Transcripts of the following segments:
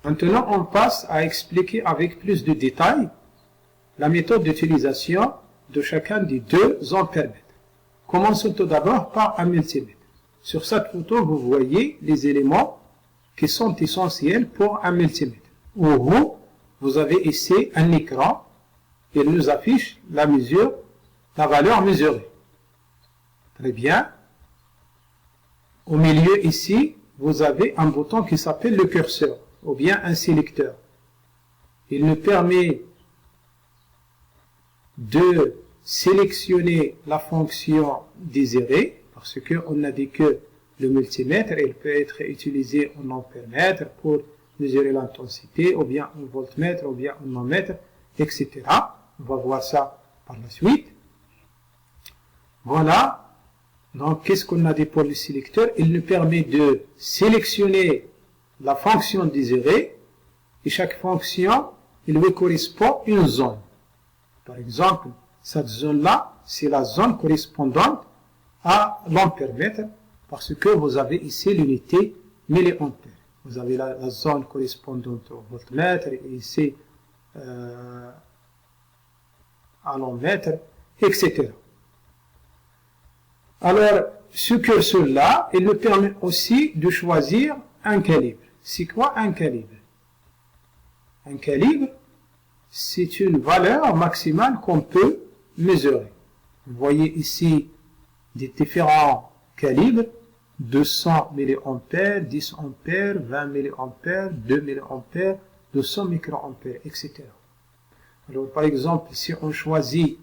Maintenant, on passe à expliquer avec plus de détails la méthode d'utilisation de chacun des deux ampèremètres. Commençons tout d'abord par un multimètre. Sur cette photo, vous voyez les éléments qui sont essentiels pour un multimètre. Au haut, vous avez ici un écran. Il nous affiche la mesure, la valeur mesurée. Très bien. Au milieu ici, vous avez un bouton qui s'appelle le curseur, ou bien un sélecteur. Il nous permet de sélectionner la fonction désirée, parce qu'on a dit que le multimètre, il peut être utilisé en ampèremètre pour mesurer l'intensité, ou bien en voltmètre, ou bien en ohmmètre, etc. On va voir ça par la suite. Voilà. Donc, qu'est-ce qu'on a dit pour le sélecteur? Il nous permet de sélectionner la fonction désirée, et chaque fonction, il lui correspond une zone. Par exemple, cette zone-là, c'est la zone correspondante à l'ampèremètre, parce que vous avez ici l'unité milliampère. Vous avez la zone correspondante au voltmètre, et ici à l'ohmmètre, etc. Alors, ce curseur-là, il nous permet aussi de choisir un calibre. C'est quoi un calibre? Un calibre, c'est une valeur maximale qu'on peut mesurer. Vous voyez ici des différents calibres, 200 mA, 10 ampères, 20 mA, 2 mA, 200 microampères, etc. Alors, par exemple, si on choisit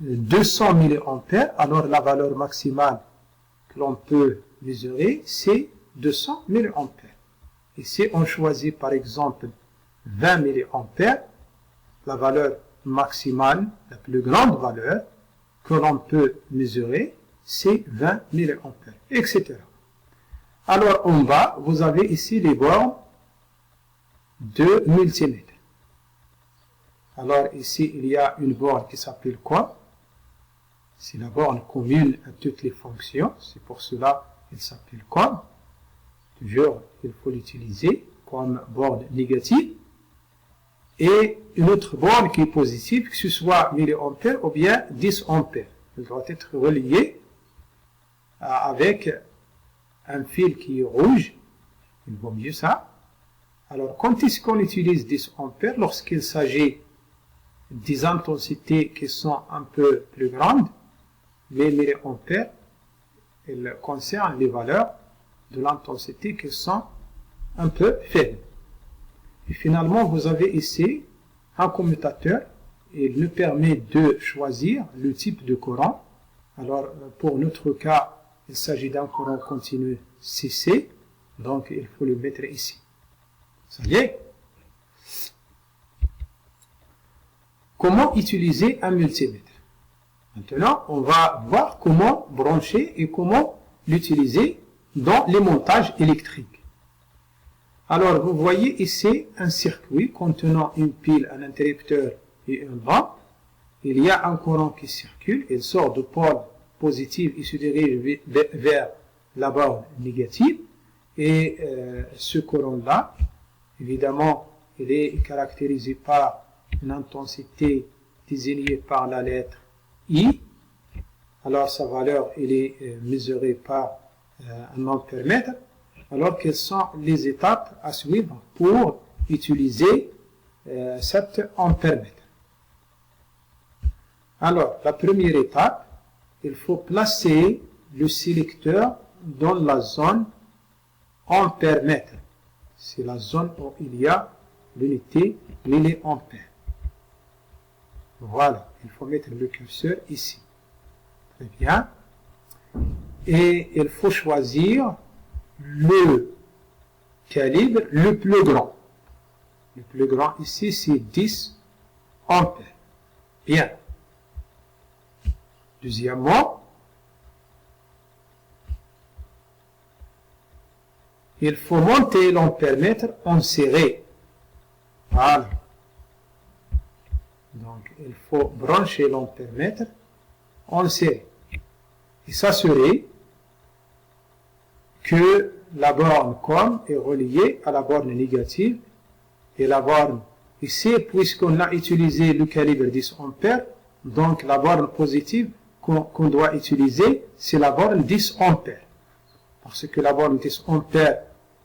200 mA, alors la valeur maximale que l'on peut mesurer, c'est 200 mA. Et si on choisit par exemple 20 mA, la valeur maximale, la plus grande valeur que l'on peut mesurer, c'est 20 mA, etc. Alors en bas, vous avez ici les bornes de multimètre. Alors ici, il y a une borne qui s'appelle quoi? C'est la borne commune à toutes les fonctions. C'est pour cela qu'elle s'appelle comme. Toujours, il faut l'utiliser comme borne négative. Et une autre borne qui est positive, que ce soit milliampère ou bien 10 ampères. Elle doit être reliée avec un fil qui est rouge. Il vaut mieux ça. Alors, quand est-ce qu'on utilise 10 ampères? Lorsqu'il s'agit des intensités qui sont un peu plus grandes. Les milliampères, ils concernent les valeurs de l'intensité qui sont un peu faibles. Et finalement, vous avez ici un commutateur. Il nous permet de choisir le type de courant. Alors, pour notre cas, il s'agit d'un courant continu CC. Donc, il faut le mettre ici. Ça y est. Comment utiliser un multimètre? Maintenant, on va voir comment brancher et comment l'utiliser dans les montages électriques. Alors, vous voyez ici un circuit contenant une pile, un interrupteur et une rampe. Il y a un courant qui circule, il sort du pôle positif et se dirige vers la borne négative. Et ce courant-là, évidemment, il est caractérisé par une intensité désignée par la lettre I. Alors sa valeur elle est mesurée par un ampèremètre. Alors quelles sont les étapes à suivre pour utiliser cet ampèremètre? Alors la première étape, il faut placer le sélecteur dans la zone ampèremètre. C'est la zone où il y a l'unité milliampère. Voilà, il faut mettre le curseur ici. Très bien. Et il faut choisir le calibre le plus grand. Le plus grand ici, c'est 10 ampères. Bien. Deuxièmement, il faut monter l'ampèremètre en série. Voilà. Donc, il faut brancher l'ampèremètre en série et s'assurer que la borne com est reliée à la borne négative et la borne ici, puisqu'on a utilisé le calibre 10 ampères, donc la borne positive qu'on doit utiliser, c'est la borne 10 ampères. Parce que la borne 10 ampères,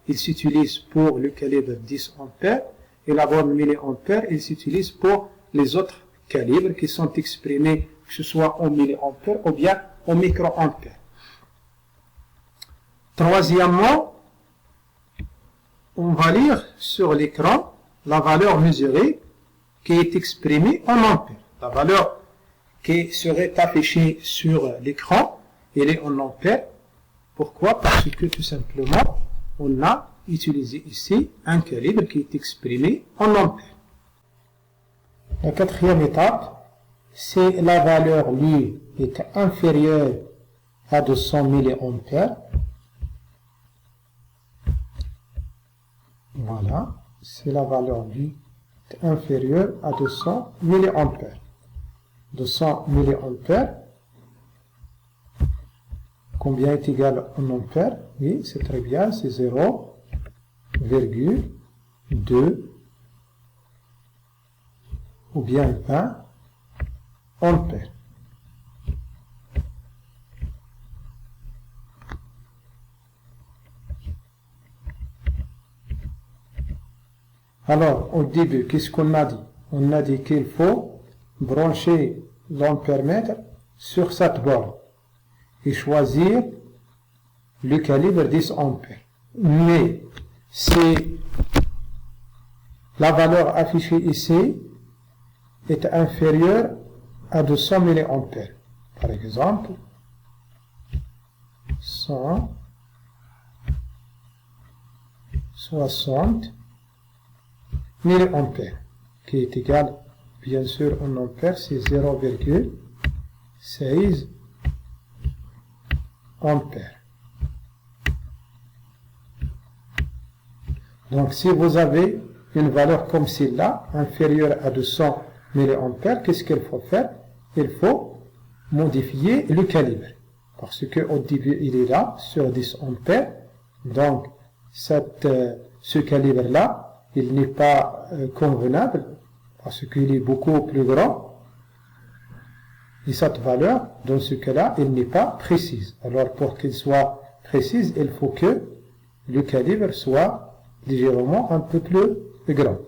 il s'utilise pour le calibre 10 ampères et la borne milliampère, il s'utilise pour les autres calibres qui sont exprimés, que ce soit en milliampères ou bien en microampères. Troisièmement, on va lire sur l'écran la valeur mesurée qui est exprimée en ampères. La valeur qui serait affichée sur l'écran, elle est en ampères. Pourquoi? Parce que tout simplement, on a utilisé ici un calibre qui est exprimé en ampères. La quatrième étape, c'est la valeur lui est inférieure à 200 milliampères. Voilà, c'est la valeur lui est inférieure à 200 milliampères. 200 milliampères, combien est égal en ampères? Oui, c'est très bien, c'est 0,2 ou bien 20 ampères. Alors, au début, qu'est-ce qu'on a dit? On a dit qu'il faut brancher l'ampèremètre sur cette borne et choisir le calibre 10 ampères. Mais si la valeur affichée ici est inférieure à 200 milliampères, par exemple 160 milliampères, qui est égal, bien sûr, en ampères, c'est 0,16 ampères. Donc, si vous avez une valeur comme celle-là, inférieure à 200 milliampères, qu'est-ce qu'il faut faire? Il faut modifier le calibre. Parce qu'au début, il est là, sur 10 ampères. Donc, ce calibre-là, il n'est pas convenable, parce qu'il est beaucoup plus grand. Et cette valeur, dans ce cas-là, elle n'est pas précise. Alors, pour qu'elle soit précise, il faut que le calibre soit légèrement un peu plus grand.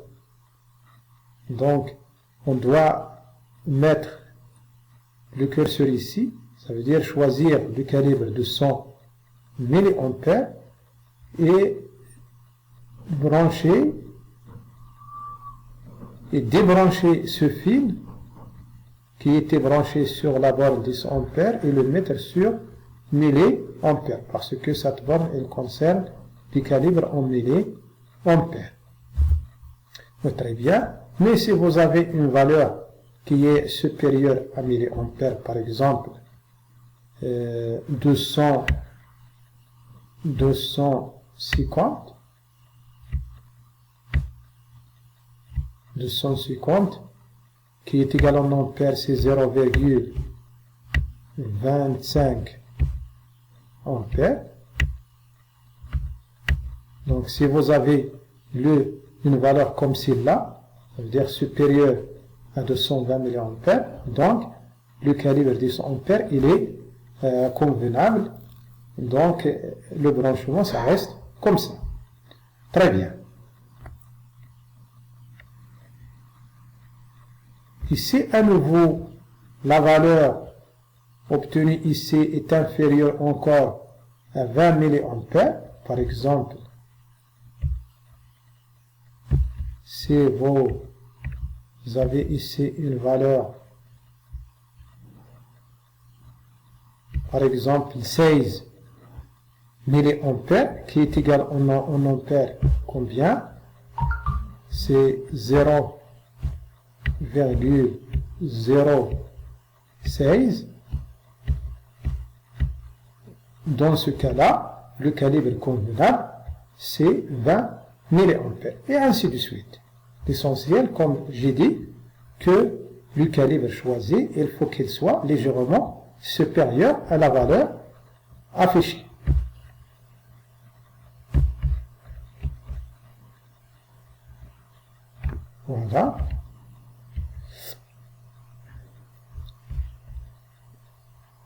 Donc, on doit mettre le curseur ici, ça veut dire choisir le calibre de 100 milliampères et brancher et débrancher ce fil qui était branché sur la borne 10 ampères et le mettre sur milliampères, parce que cette borne, elle concerne les calibres en milliampères. Très bien, mais si vous avez une valeur qui est supérieure à milliampères, par exemple 250, qui est égal en ampères, c'est 0,25 ampères. Donc, si vous avez une valeur comme celle-là, ça veut dire supérieure à 220 milliampères, donc le calibre 10 ampères, il est convenable. Donc, le branchement, ça reste comme ça. Très bien. Ici, à nouveau, la valeur obtenue ici est inférieure encore à 20 milliampères. Par exemple, si vous avez ici une valeur, par exemple 16 milliampères, qui est égale en ampères combien? C'est 0,06. Dans ce cas-là, le calibre convenable, c'est 20 milliampères. Et ainsi de suite. L'essentiel, comme j'ai dit, que le calibre choisi, il faut qu'il soit légèrement supérieur à la valeur affichée. Voilà.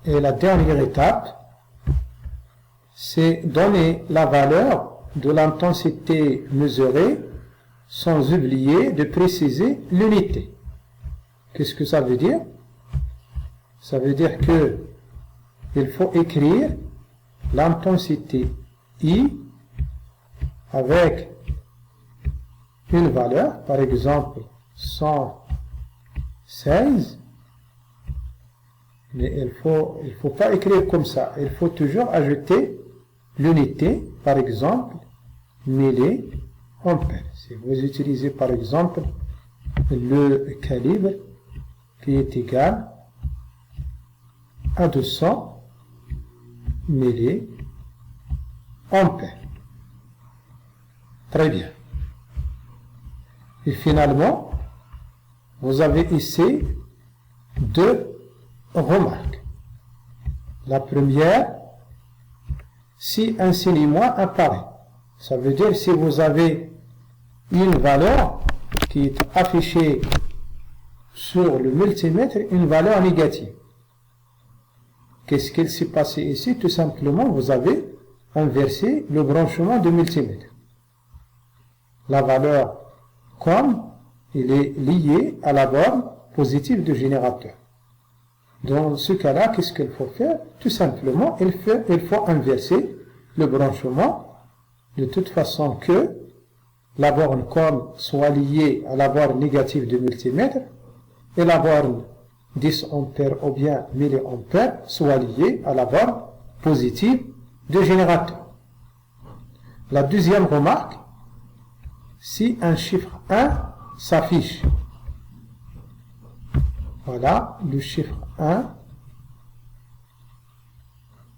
Et la dernière étape, c'est donner la valeur de l'intensité mesurée sans oublier de préciser l'unité. Qu'est-ce que ça veut dire? Ça veut dire que il faut écrire l'intensité I avec une valeur, par exemple 116, mais il faut pas écrire comme ça, il faut toujours ajouter l'unité, par exemple milliampères. Si vous utilisez par exemple le calibre qui est égal à 200 milliampères. Très bien. Et finalement, vous avez ici deux remarques. La première, si un signe moins apparaît, ça veut dire si vous avez une valeur qui est affichée sur le multimètre, une valeur négative. Qu'est-ce qu'il s'est passé ici? Tout simplement, vous avez inversé le branchement du multimètre. La valeur comme il est lié à la borne positive du générateur. Dans ce cas-là, qu'est-ce qu'il faut faire? Tout simplement, il faut inverser le branchement de toute façon que la borne com soit liée à la borne négative du multimètre et la borne 10 ampères ou bien milliampères soit liée à la borne positive du générateur. La deuxième remarque, si un chiffre 1 s'affiche, voilà le chiffre 1,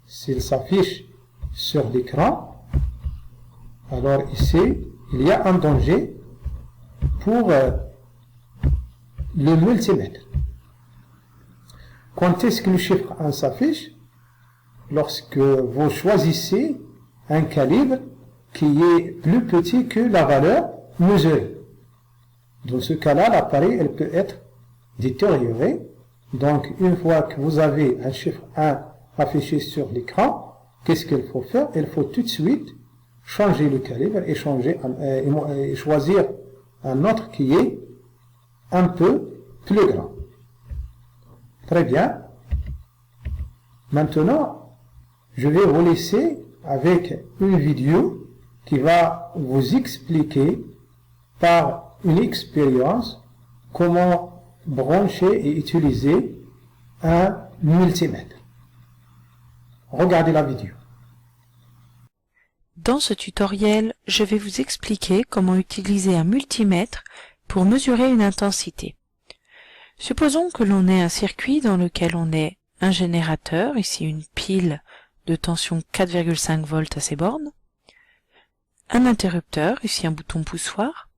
s'il s'affiche sur l'écran, alors ici, il y a un danger pour le multimètre. Quand est-ce que le chiffre 1 s'affiche? Lorsque vous choisissez un calibre qui est plus petit que la valeur mesurée. Dans ce cas-là, l'appareil elle peut être détérioré. Donc, une fois que vous avez un chiffre 1 affiché sur l'écran, qu'est-ce qu'il faut faire? Il faut tout de suite changer le calibre et choisir un autre qui est un peu plus grand. Très bien. Maintenant, je vais vous laisser avec une vidéo qui va vous expliquer par une expérience comment brancher et utiliser un multimètre. Regardez la vidéo. Dans ce tutoriel, je vais vous expliquer comment utiliser un multimètre pour mesurer une intensité. Supposons que l'on ait un circuit dans lequel on ait un générateur, ici une pile de tension 4,5 volts à ses bornes, un interrupteur, ici un bouton poussoir,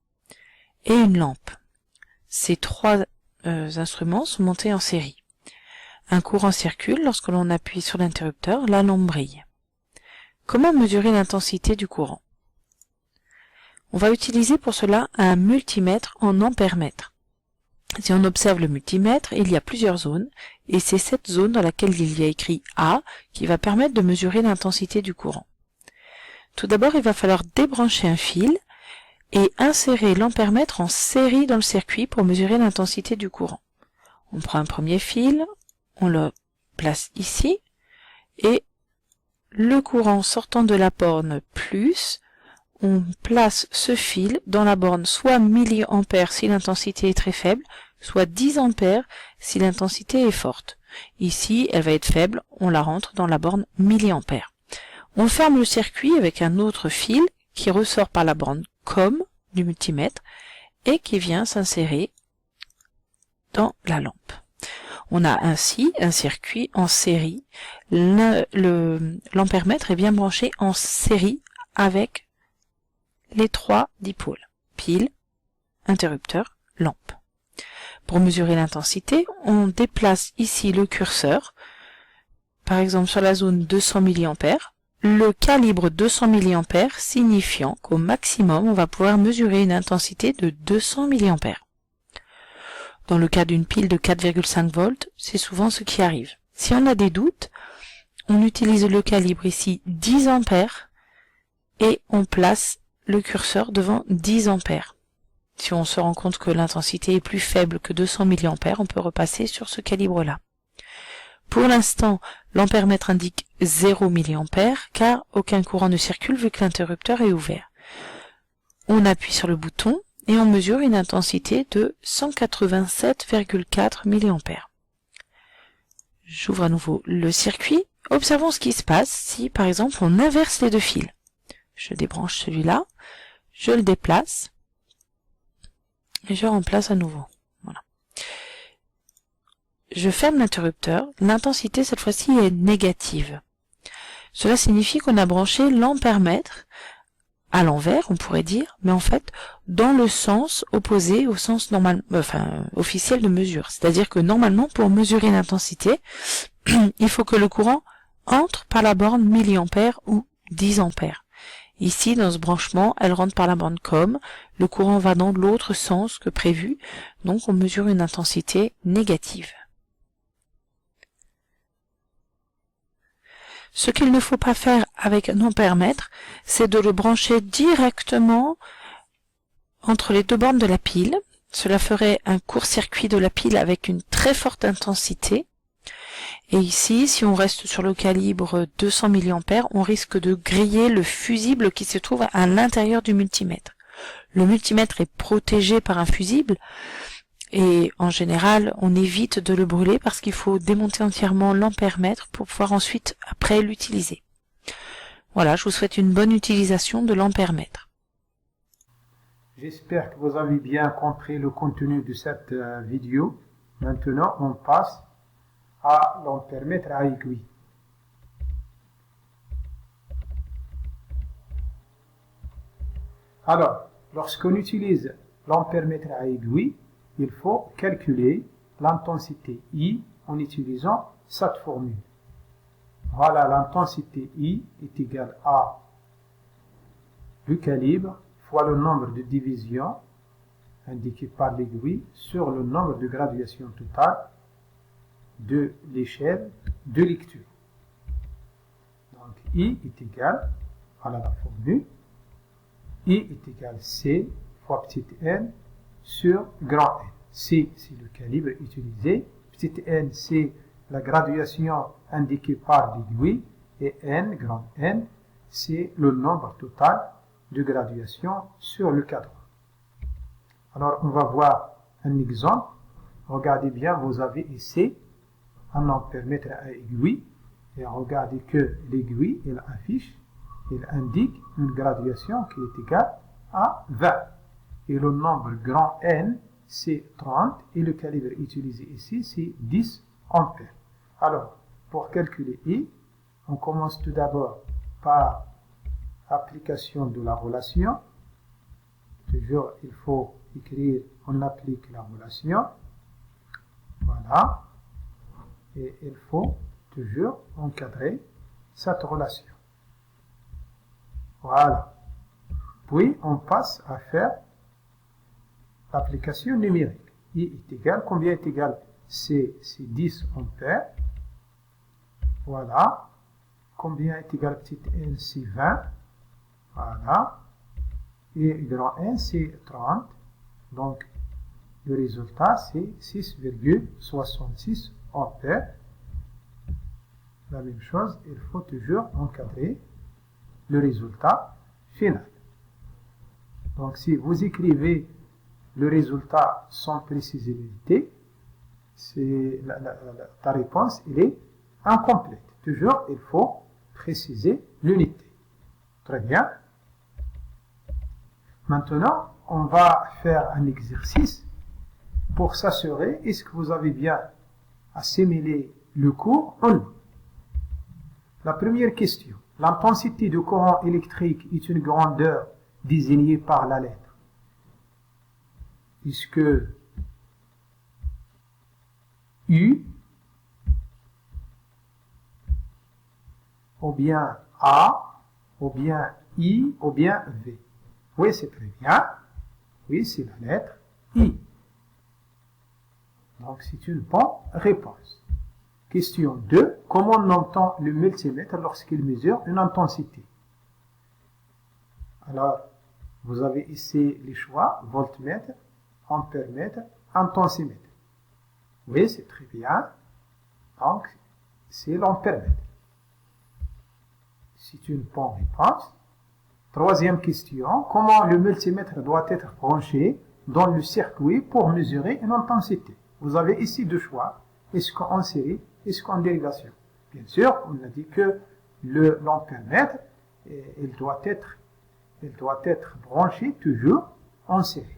et une lampe. Ces trois instruments sont montés en série. Un courant circule, lorsque l'on appuie sur l'interrupteur, la lampe brille. Comment mesurer l'intensité du courant? On va utiliser pour cela un multimètre en ampères-mètre. Si on observe le multimètre, il y a plusieurs zones, et c'est cette zone dans laquelle il y a écrit A qui va permettre de mesurer l'intensité du courant. Tout d'abord, il va falloir débrancher un fil et insérer l'ampère-mètre en série dans le circuit pour mesurer l'intensité du courant. On prend un premier fil, on le place ici, et le courant sortant de la borne plus, on place ce fil dans la borne soit milliampères si l'intensité est très faible, soit 10 ampères si l'intensité est forte. Ici, elle va être faible, on la rentre dans la borne milliampères. On ferme le circuit avec un autre fil qui ressort par la borne COM du multimètre et qui vient s'insérer dans la lampe. On a ainsi un circuit en série. L'ampère-mètre est bien branché en série avec les trois dipôles, pile, interrupteur, lampe. Pour mesurer l'intensité, on déplace ici le curseur, par exemple sur la zone 200 mA, le calibre 200 mA, signifiant qu'au maximum, on va pouvoir mesurer une intensité de 200 mA. Dans le cas d'une pile de 4,5 volts, c'est souvent ce qui arrive. Si on a des doutes, on utilise le calibre ici 10 ampères et on place le curseur devant 10 ampères. Si on se rend compte que l'intensité est plus faible que 200 mA, on peut repasser sur ce calibre-là. Pour l'instant, l'ampèremètre indique 0 mA car aucun courant ne circule vu que l'interrupteur est ouvert. On appuie sur le bouton et on mesure une intensité de 187,4 mA. J'ouvre à nouveau le circuit. Observons ce qui se passe si, par exemple, on inverse les deux fils. Je débranche celui-là, je le déplace et je remplace à nouveau. Voilà. Je ferme l'interrupteur. L'intensité, cette fois-ci, est négative. Cela signifie qu'on a branché l'ampèremètre à l'envers, on pourrait dire, mais en fait, dans le sens opposé au sens normal, officiel de mesure. C'est-à-dire que normalement, pour mesurer l'intensité, il faut que le courant entre par la borne milliampère ou 10 ampères. Ici, dans ce branchement, elle rentre par la borne COM, le courant va dans l'autre sens que prévu, donc on mesure une intensité négative. Ce qu'il ne faut pas faire avec un ampèremètre, c'est de le brancher directement entre les deux bornes de la pile. Cela ferait un court-circuit de la pile avec une très forte intensité. Et ici, si on reste sur le calibre 200 mA, on risque de griller le fusible qui se trouve à l'intérieur du multimètre. Le multimètre est protégé par un fusible et en général, on évite de le brûler parce qu'il faut démonter entièrement l'ampèremètre pour pouvoir ensuite, après, l'utiliser. Voilà, je vous souhaite une bonne utilisation de l'ampèremètre. J'espère que vous avez bien compris le contenu de cette vidéo. Maintenant, on passe à l'ampèremètre à aiguille. Alors, lorsqu'on utilise l'ampèremètre à aiguille, il faut calculer l'intensité I en utilisant cette formule. Voilà, l'intensité I est égale à le calibre fois le nombre de divisions indiqué par l'aiguille sur le nombre de graduations totales de l'échelle de lecture. Donc I est égal, voilà la formule, I est égal C fois petit n sur grand N. C, c'est le calibre utilisé, petit n, c'est la graduation indiquée par l'aiguille, et n, grand N, c'est le nombre total de graduations sur le cadran. Alors, on va voir un exemple. Regardez bien, vous avez ici un ampèremètre à aiguille, et regardez que l'aiguille, elle affiche, elle indique une graduation qui est égale à 20. Et le nombre grand N, c'est 30, et le calibre utilisé ici, c'est 10 ampères. Alors, pour calculer I, on commence tout d'abord par application de la relation. Toujours, il faut écrire, on applique la relation. Voilà. Et il faut toujours encadrer cette relation. Voilà. Puis, on passe à faire l'application numérique. I est égal, combien est égal? C'est 10 ampères. Voilà. Combien est égal petit n? C'est 20. Voilà. Et grand N, c'est 30. Donc, le résultat, c'est 6,66 ampères. La même chose, il faut toujours encadrer le résultat final. Donc, si vous écrivez le résultat sans précisément, ta réponse elle est incomplète. Toujours, il faut préciser l'unité. Très bien. Maintenant, on va faire un exercice pour s'assurer est-ce que vous avez bien assimilé le cours ou non. La première question. L'intensité de courant électrique est une grandeur désignée par la lettre. Est-ce que U ou bien A, ou bien I, ou bien V. Oui, c'est très bien. Oui, c'est la lettre I. Donc, c'est une bonne réponse. Question 2. Comment on entend le multimètre lorsqu'il mesure une intensité? Alors, vous avez ici les choix, voltmètre, ampèremètre, intensimètre. Oui, c'est très bien. Donc, c'est l'ampèremètre. C'est une bonne réponse. Troisième question. Comment le multimètre doit être branché dans le circuit pour mesurer une intensité? Vous avez ici deux choix. Est-ce qu'en série, est-ce qu'en dérivation? Bien sûr, on a dit que l'ampèremètre, il doit être branché toujours en série.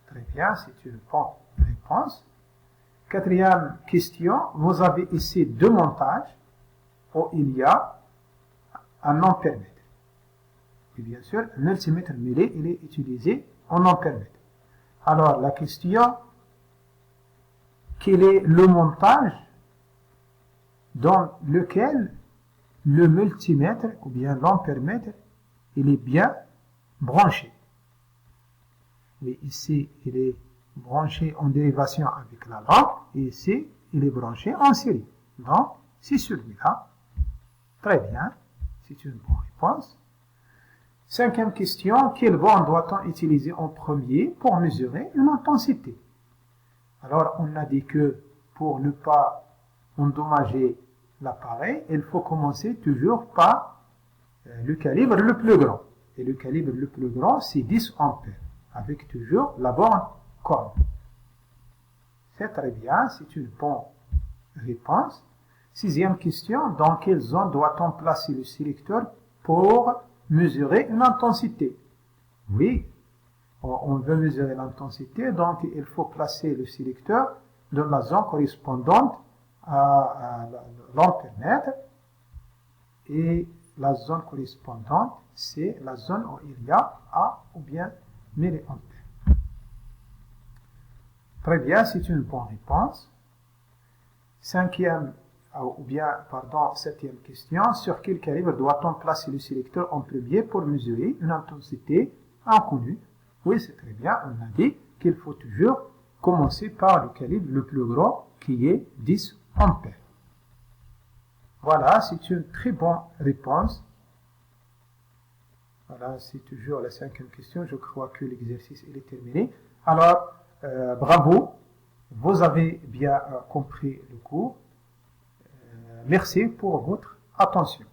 Très bien, c'est une bonne réponse. Quatrième question, vous avez ici deux montages où il y a un ampèremètre. Et bien sûr, un multimètre mêlé, il est utilisé en ampèremètre. Alors, la question, quel est le montage dans lequel le multimètre ou bien l'ampèremètre, il est bien branché? Oui, ici, il est branché en dérivation avec la lampe, et ici, il est branché en série. Donc, c'est celui-là. Très bien, c'est une bonne réponse. Cinquième question, quelle borne doit-on utiliser en premier pour mesurer une intensité? Alors, on a dit que pour ne pas endommager l'appareil, il faut commencer toujours par le calibre le plus grand. Et le calibre le plus grand, c'est 10 ampères, avec toujours la borne corne. C'est très bien, c'est une bonne réponse. Sixième question, dans quelle zone doit-on placer le sélecteur pour mesurer une intensité? Oui, on veut mesurer l'intensité, donc il faut placer le sélecteur dans la zone correspondante à l'ampèremètre, et la zone correspondante, c'est la zone où il y a A ou bien milliampères. Très bien, c'est une bonne réponse. Septième question, sur quel calibre doit-on placer le sélecteur en premier pour mesurer une intensité inconnue? Oui, c'est très bien, on a dit qu'il faut toujours commencer par le calibre le plus grand qui est 10 ampères. Voilà, c'est une très bonne réponse. Voilà, c'est toujours la cinquième question. Je crois que l'exercice est terminé. Alors, bravo, vous avez bien compris le cours. Merci pour votre attention.